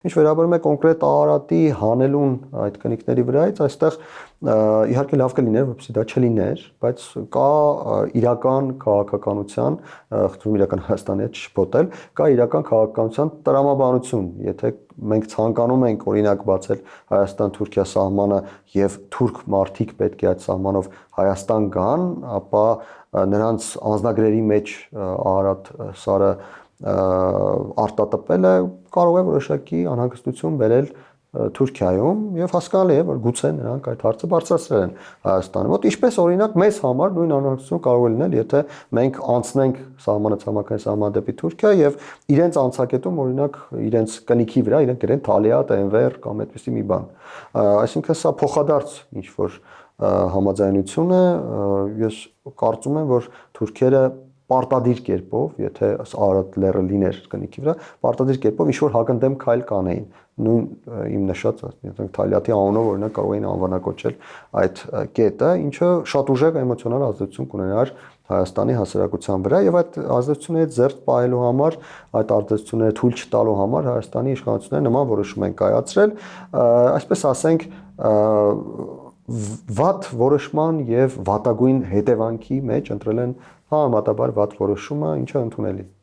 Ինչ վերաբերում է կոնկրետ Արարատի հանելուն այդ կնիկների վրայից, այստեղ իհարկե լավ կլիներ, որպեսզի դա չլիներ, բայց կա իրական քաղաքականության, խնդրում իրական Հայաստանի հետ չշփոթել, կա իրական քաղաքականության տրամաբանություն, եթե մենք ցանկանում ենք օրինակ բացել Հայաստան-Թուրքիա սահմանը եւ թուրք մարդիկ պետք է այդ սահմանով Հայաստան գան, ապա նրանց անձնագրերի մեջ Արարատ Սարը արտատպելը կարող է որոշակի անհանգստություն բերել Թուրքիայում եւ հասկանալի է որ գուցե նրանք այդ հարցը բարձրացրել են Հայաստանի մոտ ինչպես օրինակ մեզ համար նույն անհանգստություն կարող է լինել եթե մենք անցնենք սահմանը ցամաքային սահման դեպի Թուրքիա եւ իրենց անցակետում օրինակ իրենց կնիքի վրա իրենք գրեն Թալիատ, Էնվեր կամ այդպեսի մի բան այսինքն սա փոխադարձ ինչ որ համաձայնություն է ես կարծում եմ որ թուրքերը պարտադիր կերպով, եթե Արարատ լեռը լիներ կնիքի վրա, պարտադիր կերպով ինչ-որ հակընդդեմ քայլ կանեին։ Նույն իմ նշած, Թալիաթի անունով օրինակ կարող էին անվանակոչել այդ կետը, ինչը շատ ուժեղ էմոցիոնալ ազդեցություն կունենար Հայաստանի հասարակության վրա եւ այդ ազդեցությունները ձեռք պահելու համար, այդ ազդեցությունները թույլ չտալու համար Հայաստանի իշխանությունները նման որոշում են կայացրել, այսպես ասենք, վատ որոշման եւ վատագույն հետևանքի մեջ ընտրել են համեմատաբար վատ որոշումը, ինչը ընդունելի